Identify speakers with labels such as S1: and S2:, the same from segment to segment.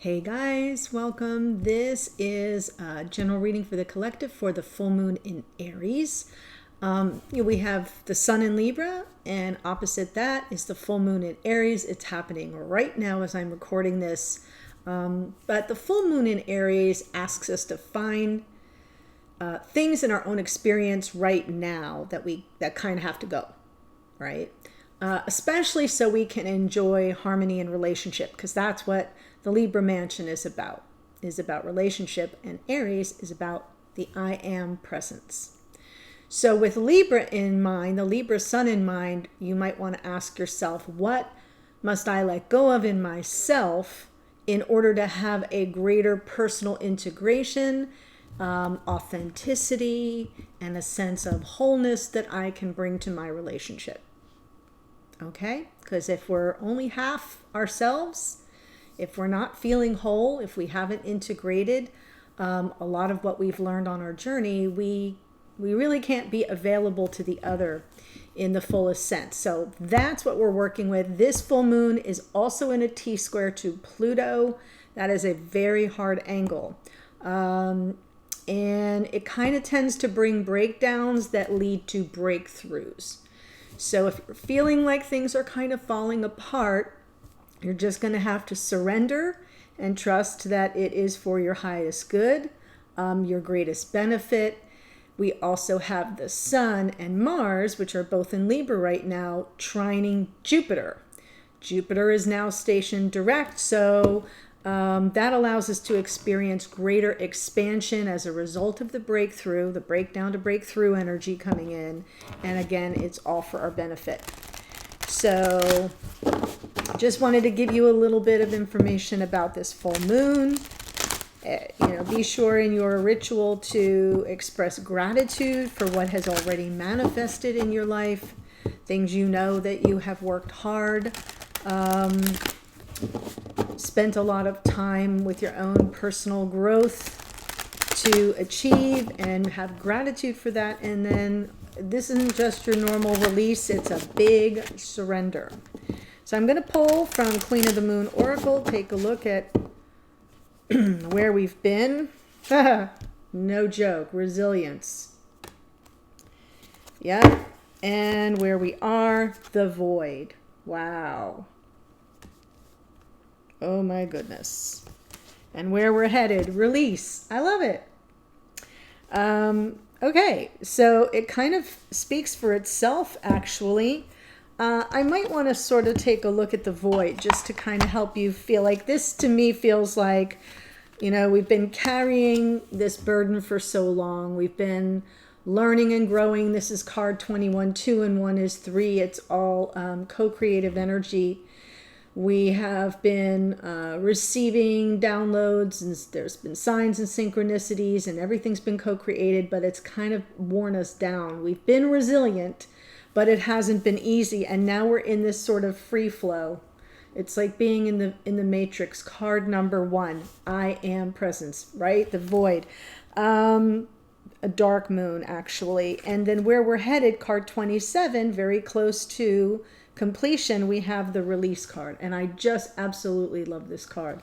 S1: Hey guys, welcome. This is a general reading for the collective for the full moon in Aries. We have the sun in Libra, and opposite that is the full moon in Aries. It's happening right now as I'm recording this. But the full moon in Aries asks us to find things in our own experience right now that kind of have to go, right? Especially so we can enjoy harmony in relationship, because that's what the Libra mansion is about relationship, and Aries is about the I am presence. So with Libra in mind, the Libra sun in mind, you might want to ask yourself, what must I let go of in myself in order to have a greater personal integration, authenticity, and a sense of wholeness that I can bring to my relationship? Okay? Because if we're only half ourselves, if we're not feeling whole, if we haven't integrated a lot of what we've learned on our journey, we really can't be available to the other in the fullest sense. So that's what we're working with. This full moon is also in a T-square to Pluto. That is a very hard angle. And it kind of tends to bring breakdowns that lead to breakthroughs. So if you're feeling like things are kind of falling apart, you're just going to have to surrender and trust that it is for your highest good, your greatest benefit. We also have the sun and Mars, which are both in Libra right now, trining Jupiter. Jupiter is now stationed direct, so that allows us to experience greater expansion as a result of the breakthrough, the breakdown to breakthrough energy coming in. And again, it's all for our benefit. So just wanted to give you a little bit of information about this full moon. Be sure in your ritual to express gratitude for what has already manifested in your life, things you know that you have worked hard, spent a lot of time with your own personal growth to achieve, and have gratitude for that. And then this isn't just your normal release, it's a big surrender. So I'm going to pull from Queen of the Moon Oracle, take a look at where we've been. No joke, resilience. Yep. And where we are, the void. Wow. Oh my goodness. And where we're headed, release. I love it. Okay, so it kind of speaks for itself, actually. I might want to sort of take a look at the void just to kind of help you feel like this. To me feels like, we've been carrying this burden for so long. We've been learning and growing. This is card 21, 2 and 1 is 3. It's all co-creative energy. We have been receiving downloads, and there's been signs and synchronicities, and everything's been co-created, but it's kind of worn us down. We've been resilient, but it hasn't been easy, and now we're in this sort of free flow. It's like being in the Matrix. Card number 1, I am presence, right? The void. A dark moon, actually. And then where we're headed, card 27, very close to completion, we have the release card, and I just absolutely love this card.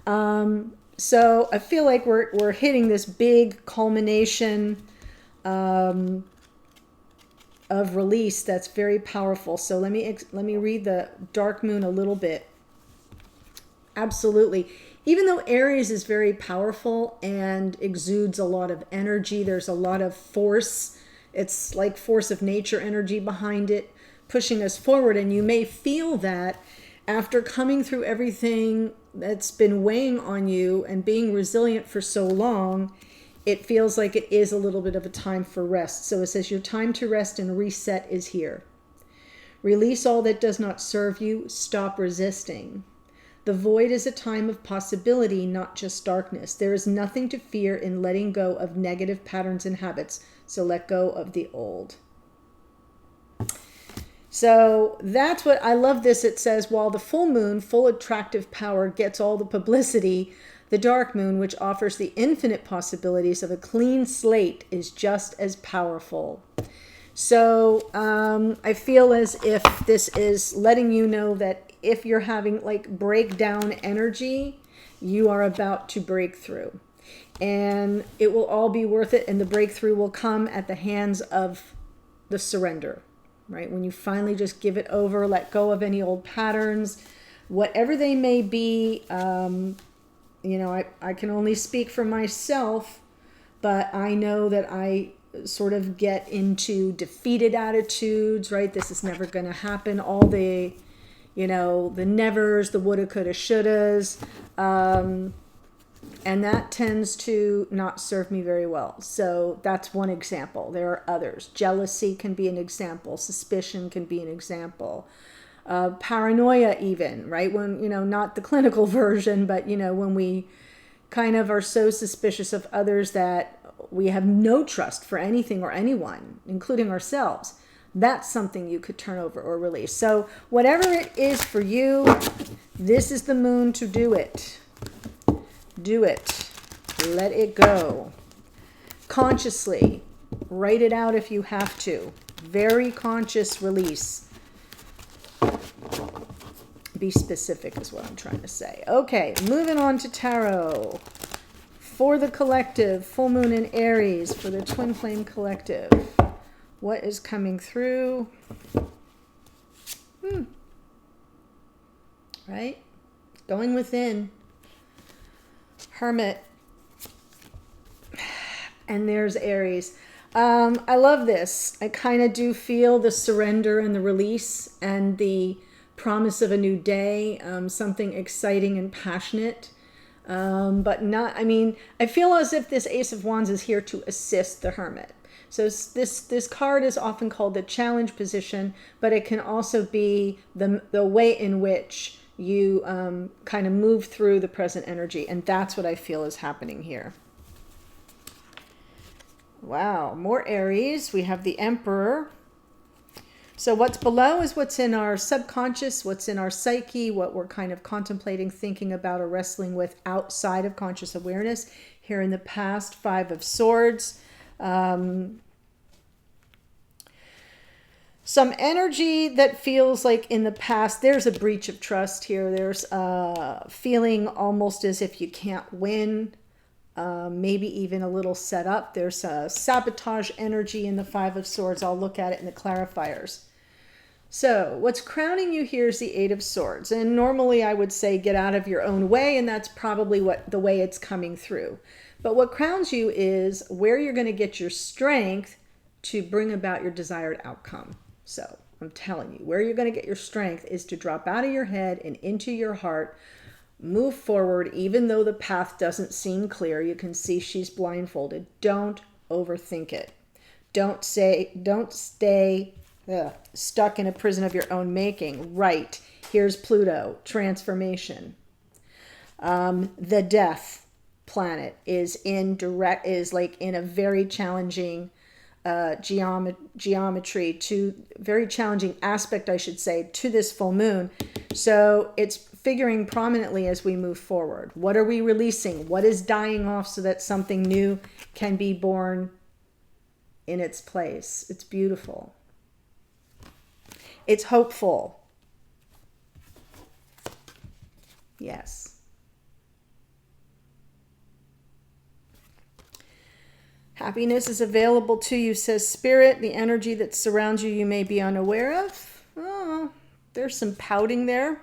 S1: So I feel like we're hitting this big culmination of release that's very powerful. So let me read the dark moon a little bit. Absolutely. Even though Aries is very powerful and exudes a lot of energy, there's a lot of force. It's like force of nature energy behind it, pushing us forward. And you may feel that after coming through everything that's been weighing on you and being resilient for so long, it feels like it is a little bit of a time for rest. So it says your time to rest and reset is here. Release all that does not serve you. Stop resisting. The void is a time of possibility, not just darkness. There is nothing to fear in letting go of negative patterns and habits. So let go of the old. So that's what I love this. It says, while the full moon, full attractive power, gets all the publicity, the dark moon, which offers the infinite possibilities of a clean slate, is just as powerful. So I feel as if this is letting you know that if you're having like breakdown energy, you are about to break through. And it will all be worth it, and the breakthrough will come at the hands of the surrender, right? When you finally just give it over, let go of any old patterns, whatever they may be. You know, I can only speak for myself, but I know that I sort of get into defeated attitudes, right? This is never going to happen. All the, you know, the nevers, the woulda, coulda, shouldas. And that tends to not serve me very well. So that's one example. There are others. Jealousy can be an example. Suspicion can be an example. Paranoia even, right? When, you know, not the clinical version, but, you know, when we kind of are so suspicious of others that we have no trust for anything or anyone, including ourselves. That's something you could turn over or release. So whatever it is for you, this is the moon to do it. Do it. Let it go. Consciously. Write it out if you have to. Very conscious release. Be specific is what I'm trying to say. Okay, moving on to tarot. For the collective, full moon in Aries, for the twin flame collective. What is coming through? Right? Going within. Hermit. And there's Aries. I love this. I kind of do feel the surrender and the release and the promise of a new day, something exciting and passionate, but not, I mean, I feel as if this Ace of Wands is here to assist the Hermit. So this card is often called the challenge position, but it can also be the way in which you kind of move through the present energy, and that's what I feel is happening here. Wow, more Aries. We have the Emperor. So what's below is what's in our subconscious, what's in our psyche, what we're kind of contemplating, thinking about, or wrestling with outside of conscious awareness. Here in the past, Five of Swords. Some energy that feels like in the past, there's a breach of trust here. There's a feeling almost as if you can't win. Maybe even a little set up. There's a sabotage energy in the Five of Swords. I'll look at it in the clarifiers. So what's crowning you here is the Eight of Swords. And normally I would say get out of your own way, and that's probably the way it's coming through. But what crowns you is where you're going to get your strength to bring about your desired outcome. So I'm telling you, where you're going to get your strength is to drop out of your head and into your heart. Move forward, even though the path doesn't seem clear. You can see she's blindfolded. Don't overthink it. Don't stay stuck in a prison of your own making. Right. Here's Pluto, transformation. The Death planet is like in a very challenging geometry, to very challenging aspect, I should say, to this full moon. So it's figuring prominently as we move forward. What are we releasing? What is dying off so that something new can be born in its place? It's beautiful. It's hopeful. Yes. Happiness is available to you, says Spirit. The energy that surrounds you, you may be unaware of. Oh, there's some pouting there.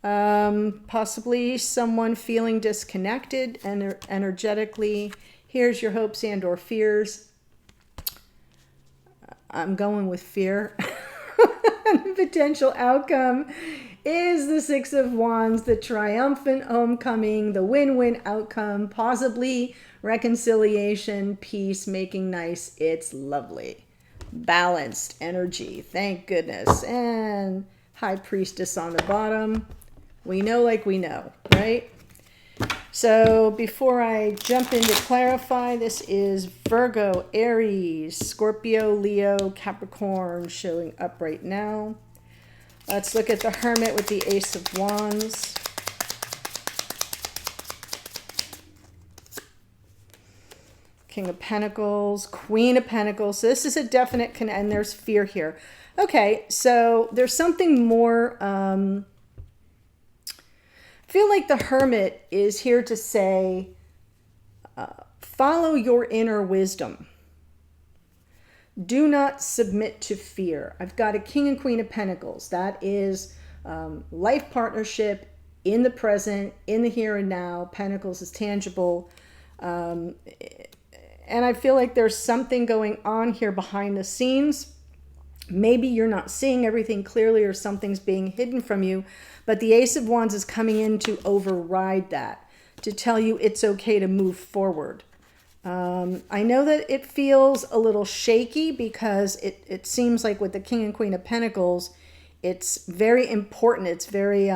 S1: Possibly someone feeling disconnected energetically. Here's your hopes and or fears. I'm going with fear. The potential outcome is the Six of Wands, the triumphant homecoming, the win-win outcome, possibly reconciliation, peace, making nice. It's lovely. Balanced energy. Thank goodness. And High Priestess on the bottom. We know like we know, right? So before I jump in to clarify, this is Virgo, Aries, Scorpio, Leo, Capricorn showing up right now. Let's look at the Hermit with the Ace of Wands. King of Pentacles, Queen of Pentacles. So this is a definite, and there's fear here. Okay, so there's something more feel like the Hermit is here to say, follow your inner wisdom. Do not submit to fear. I've got a King and Queen of Pentacles. That is life partnership in the present, in the here and now. Pentacles is tangible. And I feel like there's something going on here behind the scenes. Maybe you're not seeing everything clearly or something's being hidden from you, but the Ace of Wands is coming in to override that, to tell you it's okay to move forward. I know that it feels a little shaky because it seems like with the King and Queen of Pentacles, it's very important. It's very,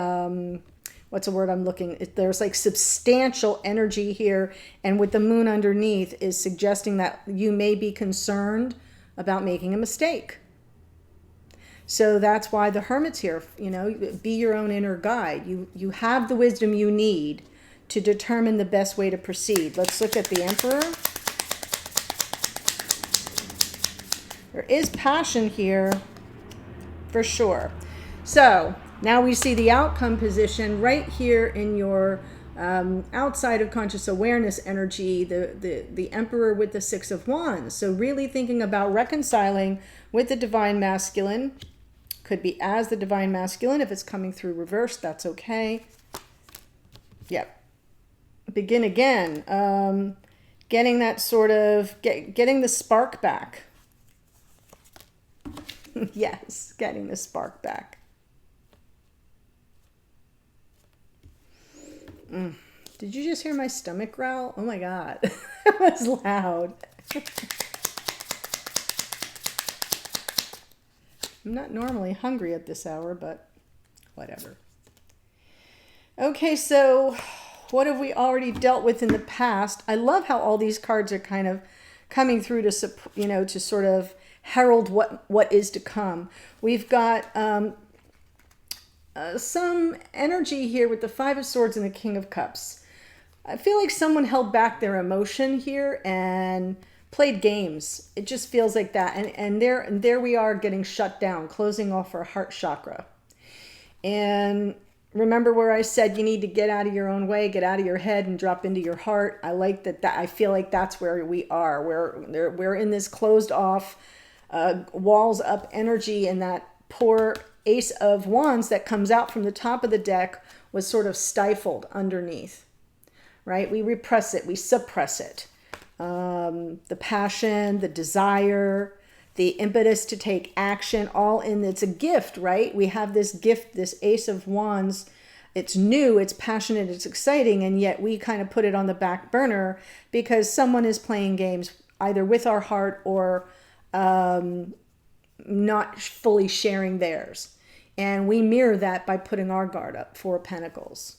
S1: what's the word I'm looking at? There's like substantial energy here. And with the Moon underneath is suggesting that you may be concerned about making a mistake. So that's why the Hermit's here. You know, be your own inner guide. You have the wisdom you need to determine the best way to proceed. Let's look at the Emperor. There is passion here for sure. So now we see the outcome position right here in your outside of conscious awareness energy, the Emperor with the Six of Wands. So really thinking about reconciling with the Divine Masculine. Could be as the Divine Masculine. If it's coming through reverse, that's okay. Yep. Begin again. Getting that sort of, getting the spark back. Yes, getting the spark back. Did you just hear my stomach growl? Oh my God, it was loud. I'm not normally hungry at this hour, but whatever. Okay, so what have we already dealt with in the past? I love how all these cards are kind of coming through to, you know, to sort of herald what is to come. We've got some energy here with the Five of Swords and the King of Cups. I feel like someone held back their emotion here and played games. It just feels like that. And there we are getting shut down, closing off our heart chakra. And remember where I said you need to get out of your own way, get out of your head and drop into your heart. I like that. I feel like that's where we are. We're in this closed off, walls up energy, and that poor Ace of Wands that comes out from the top of the deck was sort of stifled underneath, right? We repress it, we suppress it. The passion, the desire, the impetus to take action, all in, it's a gift, right? We have this gift, this Ace of Wands. It's new, it's passionate, it's exciting, and yet we kind of put it on the back burner because someone is playing games either with our heart or not fully sharing theirs. And we mirror that by putting our guard up. Four of Pentacles.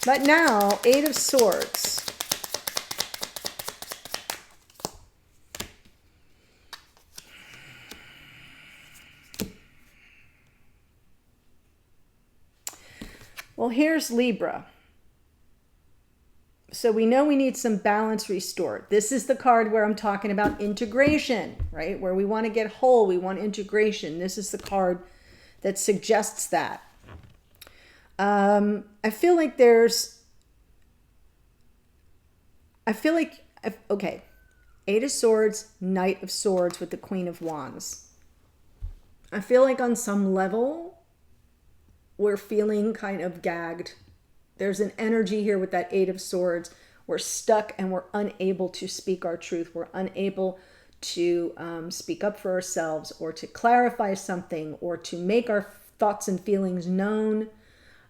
S1: But now, Eight of Swords. Well, here's Libra. So we know we need some balance restored. This is the card where I'm talking about integration, right? Where we want to get whole, we want integration. This is the card that suggests that. I feel like okay, Eight of Swords, Knight of Swords with the Queen of Wands. I feel like on some level, we're feeling kind of gagged. There's an energy here with that Eight of Swords. We're stuck and we're unable to speak our truth. We're unable to speak up for ourselves or to clarify something or to make our thoughts and feelings known.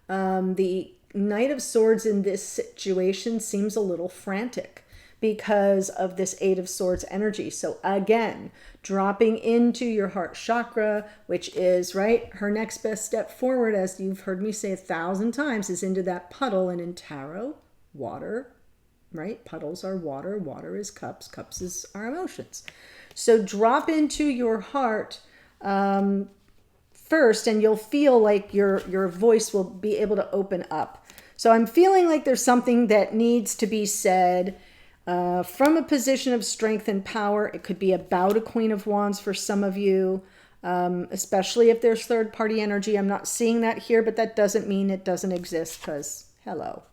S1: The Knight of Swords in this situation seems a little frantic because of this Eight of Swords energy. So again, dropping into your heart chakra, which is, right, her next best step forward, as you've heard me say 1,000 times, is into that puddle. And in tarot, water, right? Puddles are water, water is cups, cups is our emotions. So drop into your heart first, and you'll feel like your voice will be able to open up. So I'm feeling like there's something that needs to be said from a position of strength and power. It could be about a Queen of Wands for some of you. especially if there's third-party energy. I'm not seeing that here, but that doesn't mean it doesn't exist, because hello.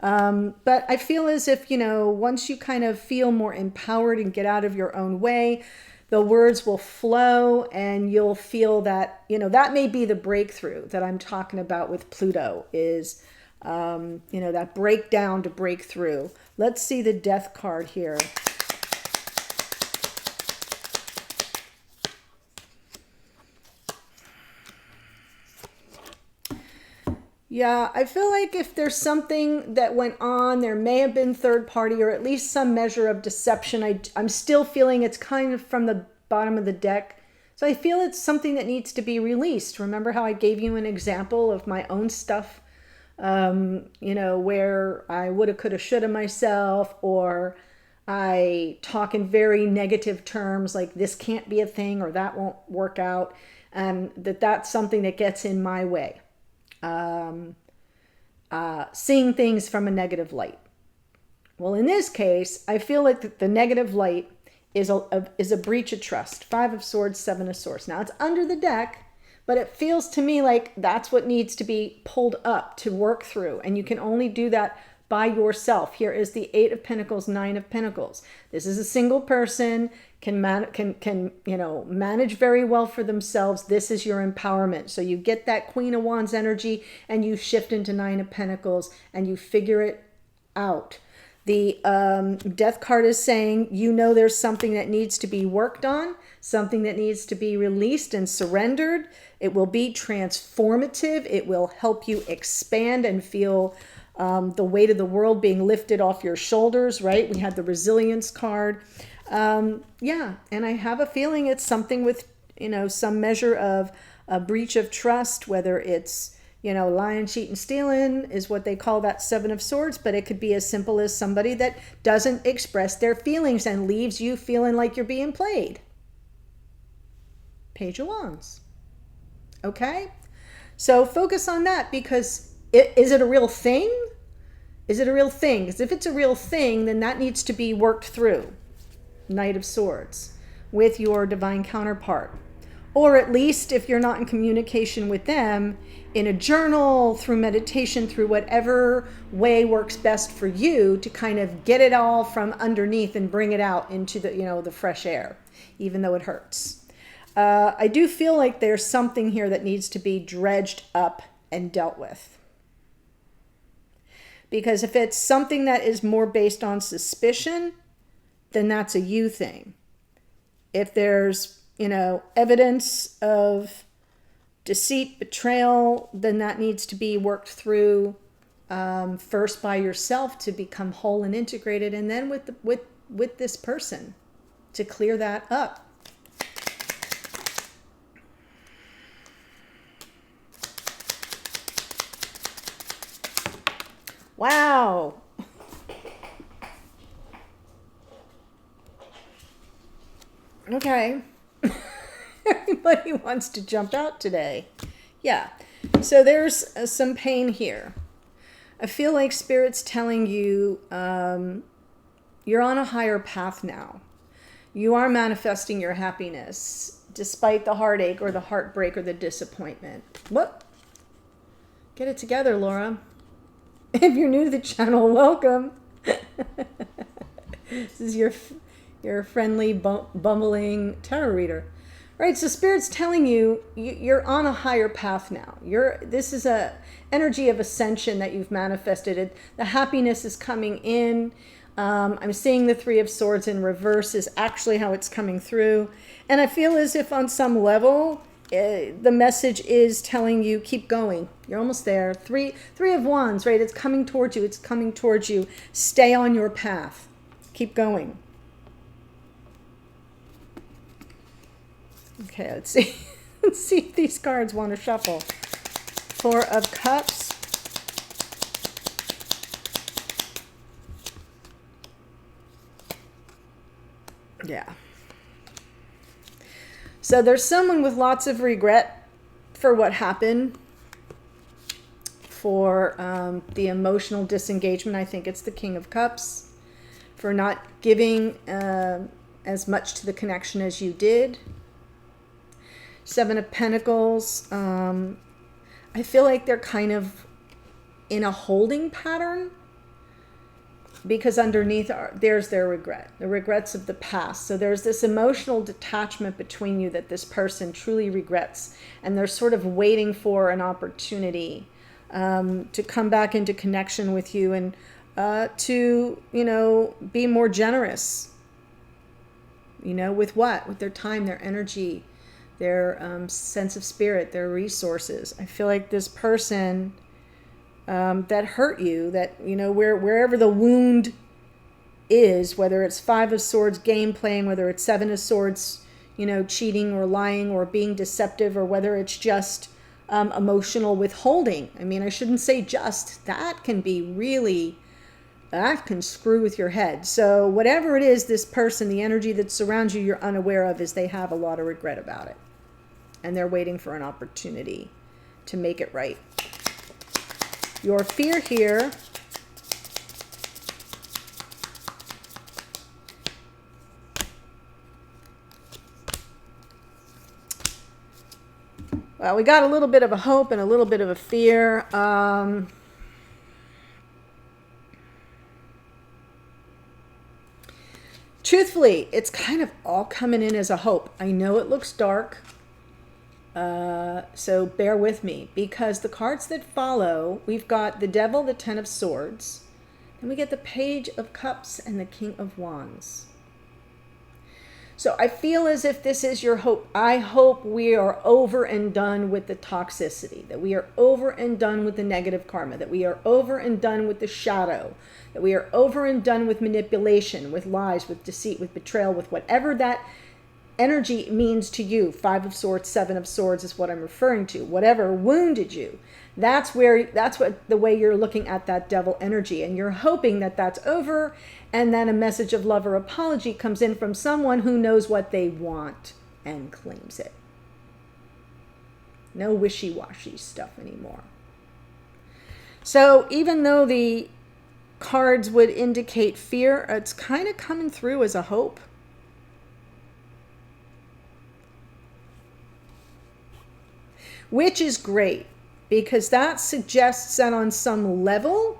S1: But I feel as if, once you kind of feel more empowered and get out of your own way, the words will flow, and you'll feel that, that may be the breakthrough that I'm talking about with Pluto is, that breakdown to break through. Let's see the Death card here. Yeah, I feel like if there's something that went on, there may have been third party or at least some measure of deception. I'm still feeling it's kind of from the bottom of the deck. So I feel it's something that needs to be released. Remember how I gave you an example of my own stuff, where I woulda, coulda, shoulda myself, or I talk in very negative terms like this can't be a thing or that won't work out, and that's something that gets in my way. Seeing things from a negative light. Well, in this case, I feel like the negative light is a breach of trust. 5 of Swords, 7 of Swords. Now, it's under the deck, but it feels to me like that's what needs to be pulled up to work through, and you can only do that by yourself. Here is the 8 of Pentacles, 9 of Pentacles. This is a single person, can manage very well for themselves. This is your empowerment. So you get that Queen of Wands energy and you shift into 9 of Pentacles and you figure it out. The Death card is saying, there's something that needs to be worked on, something that needs to be released and surrendered. It will be transformative. It will help you expand and feel the weight of the world being lifted off your shoulders, right? We had the Resilience card. And I have a feeling it's something with, some measure of a breach of trust, whether it's, lying, cheating, stealing is what they call that 7 of Swords, but it could be as simple as somebody that doesn't express their feelings and leaves you feeling like you're being played. Page of Wands. Okay? So focus on that, because is it a real thing? Is it a real thing? Because if it's a real thing, then that needs to be worked through. Knight of Swords with your divine counterpart, or at least if you're not in communication with them, in a journal, through meditation, through whatever way works best for you to kind of get it all from underneath and bring it out into the the fresh air, even though it hurts. I do feel like there's something here that needs to be dredged up and dealt with, because if it's something that is more based on suspicion, then that's a you thing. If there's, evidence of deceit, betrayal, then that needs to be worked through first by yourself to become whole and integrated, and then with this person to clear that up. Wow. Okay. Everybody wants to jump out today. Yeah. So there's some pain here. I feel like Spirit's telling you you're on a higher path now. You are manifesting your happiness despite the heartache or the heartbreak or the disappointment. What? Get it together, Laura. If you're new to the channel, welcome. This is your friendly, bumbling tarot reader. Right, so Spirit's telling you you're on a higher path now. This is a energy of ascension that you've manifested. The happiness is coming in. I'm seeing the 3 of Swords in reverse is actually how it's coming through. And I feel as if on some level, the message is telling you, keep going. You're almost there. Three of Wands, right? It's coming towards you. It's coming towards you. Stay on your path. Keep going. Okay, let's see. Let's see if these cards want to shuffle. 4 of Cups. Yeah. So there's someone with lots of regret for what happened, for the emotional disengagement. I think it's the King of Cups, for not giving as much to the connection as you did. Seven of Pentacles. I feel like they're kind of in a holding pattern, because underneath there's their regret, the regrets of the past. So there's this emotional detachment between you that this person truly regrets, and they're sort of waiting for an opportunity to come back into connection with you, and to, you know, be more generous, you know, with what? With their time, their energy, their sense of spirit, their resources. I feel like this person that hurt you, that, you know, wherever the wound is, whether it's Five of Swords game playing, whether it's Seven of Swords, you know, cheating or lying or being deceptive, or whether it's just emotional withholding. I mean, I shouldn't say just. That can be really, that can screw with your head. So whatever it is, this person, the energy that surrounds you, you're unaware of, is they have a lot of regret about it. And they're waiting for an opportunity to make it right. Your fear here well, we got a little bit of a hope and a little bit of a fear. Truthfully, it's kind of all coming in as a hope. I know it looks dark. So bear with me, because the cards that follow, we've got the Devil, the Ten of Swords, and we get the Page of Cups and the King of Wands. So I feel as if this is your hope. I hope we are over and done with the toxicity, that we are over and done with the negative karma, that we are over and done with the shadow, that we are over and done with manipulation, with lies, with deceit, with betrayal, with whatever that energy means to you. Five of Swords, Seven of Swords is what I'm referring to. Whatever wounded you, that's what the way you're looking at that devil energy, and you're hoping that that's over, and then a message of love or apology comes in from someone who knows what they want and claims it. No wishy-washy stuff anymore. So even though the cards would indicate fear, it's kind of coming through as a hope. Which is great, because that suggests that on some level,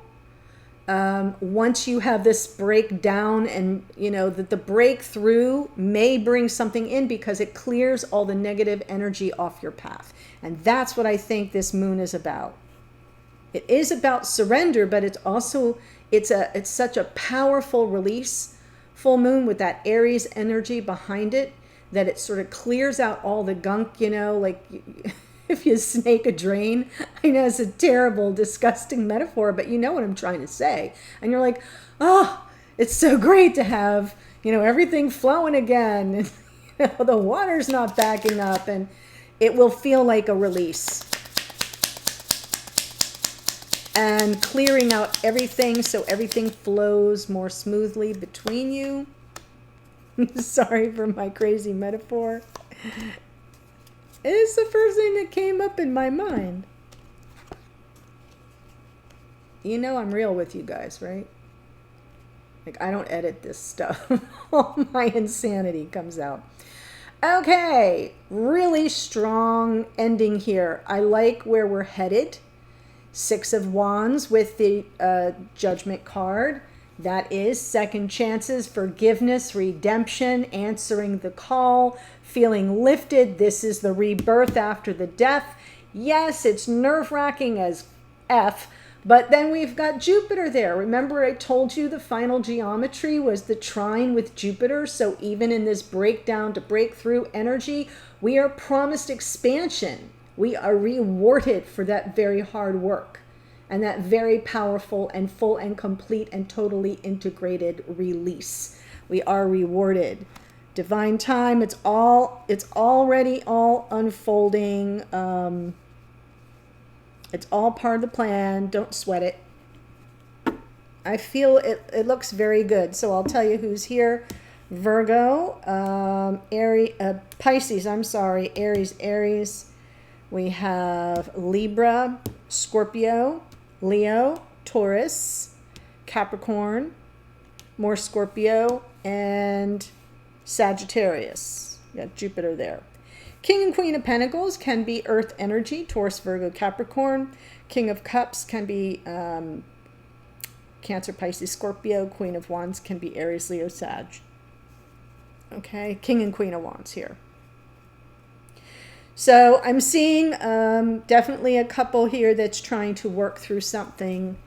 S1: once you have this breakdown, and you know that the breakthrough may bring something in, because it clears all the negative energy off your path. And that's what I think this moon is about. It is about surrender, but it's also, it's such a powerful release full moon with that Aries energy behind it, that it sort of clears out all the gunk, you know, like if you snake a drain. I know it's a terrible, disgusting metaphor, but you know what I'm trying to say. And you're like, oh, it's so great to have, you know, everything flowing again. And, you know, the water's not backing up, and it will feel like a release. And clearing out everything so everything flows more smoothly between you. Sorry for my crazy metaphor. It's the first thing that came up in my mind. You know I'm real with you guys, right? Like, I don't edit this stuff. All my insanity comes out. Okay, really strong ending here. I like where we're headed. Six of Wands with the Judgment card. That is second chances, forgiveness, redemption, answering the call, feeling lifted. This is the rebirth after the death. Yes, it's nerve-wracking as F, but then we've got Jupiter there. Remember I told you the final geometry was the trine with Jupiter. So even in this breakdown to breakthrough energy, we are promised expansion. We are rewarded for that very hard work and that very powerful and full and complete and totally integrated release. We are rewarded. Divine time, it's already all unfolding. It's all part of the plan. Don't sweat it. I feel it looks very good. So I'll tell you who's here. Virgo, Pisces, Aries. We have Libra, Scorpio, Leo, Taurus, Capricorn, more Scorpio, and Sagittarius. You got Jupiter there. King and Queen of Pentacles can be Earth energy, Taurus, Virgo, Capricorn. King of Cups can be Cancer, Pisces, Scorpio. Queen of Wands can be Aries, Leo, Sag. Okay, King and Queen of Wands here. So I'm seeing definitely a couple here that's trying to work through something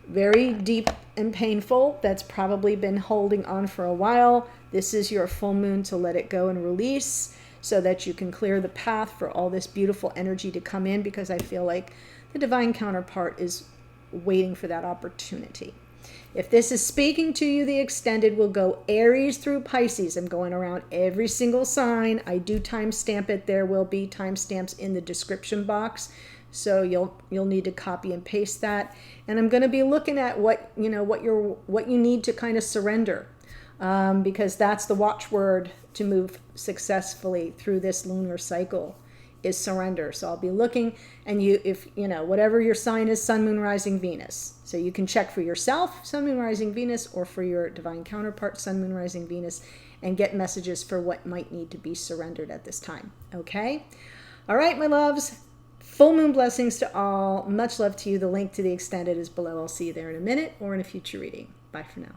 S1: very deep and painful that's probably been holding on for a while. This is your full moon to let it go and release so that you can clear the path for all this beautiful energy to come in, because I feel like the divine counterpart is waiting for that opportunity. If this is speaking to you, the extended will go Aries through Pisces. I'm going around every single sign. I do timestamp it. There will be timestamps in the description box, so you'll need to copy and paste that. And I'm going to be looking at what you need to kind of surrender, because that's the watchword to move successfully through this lunar cycle is surrender. So I'll be looking, and if whatever your sign is, Sun, Moon, Rising, Venus. So you can check for yourself, Sun, Moon, Rising, Venus, or for your divine counterpart, Sun, Moon, Rising, Venus, and get messages for what might need to be surrendered at this time. Okay? All right, my loves. Full moon blessings to all. Much love to you. The link to the extended is below. I'll see you there in a minute or in a future reading. Bye for now.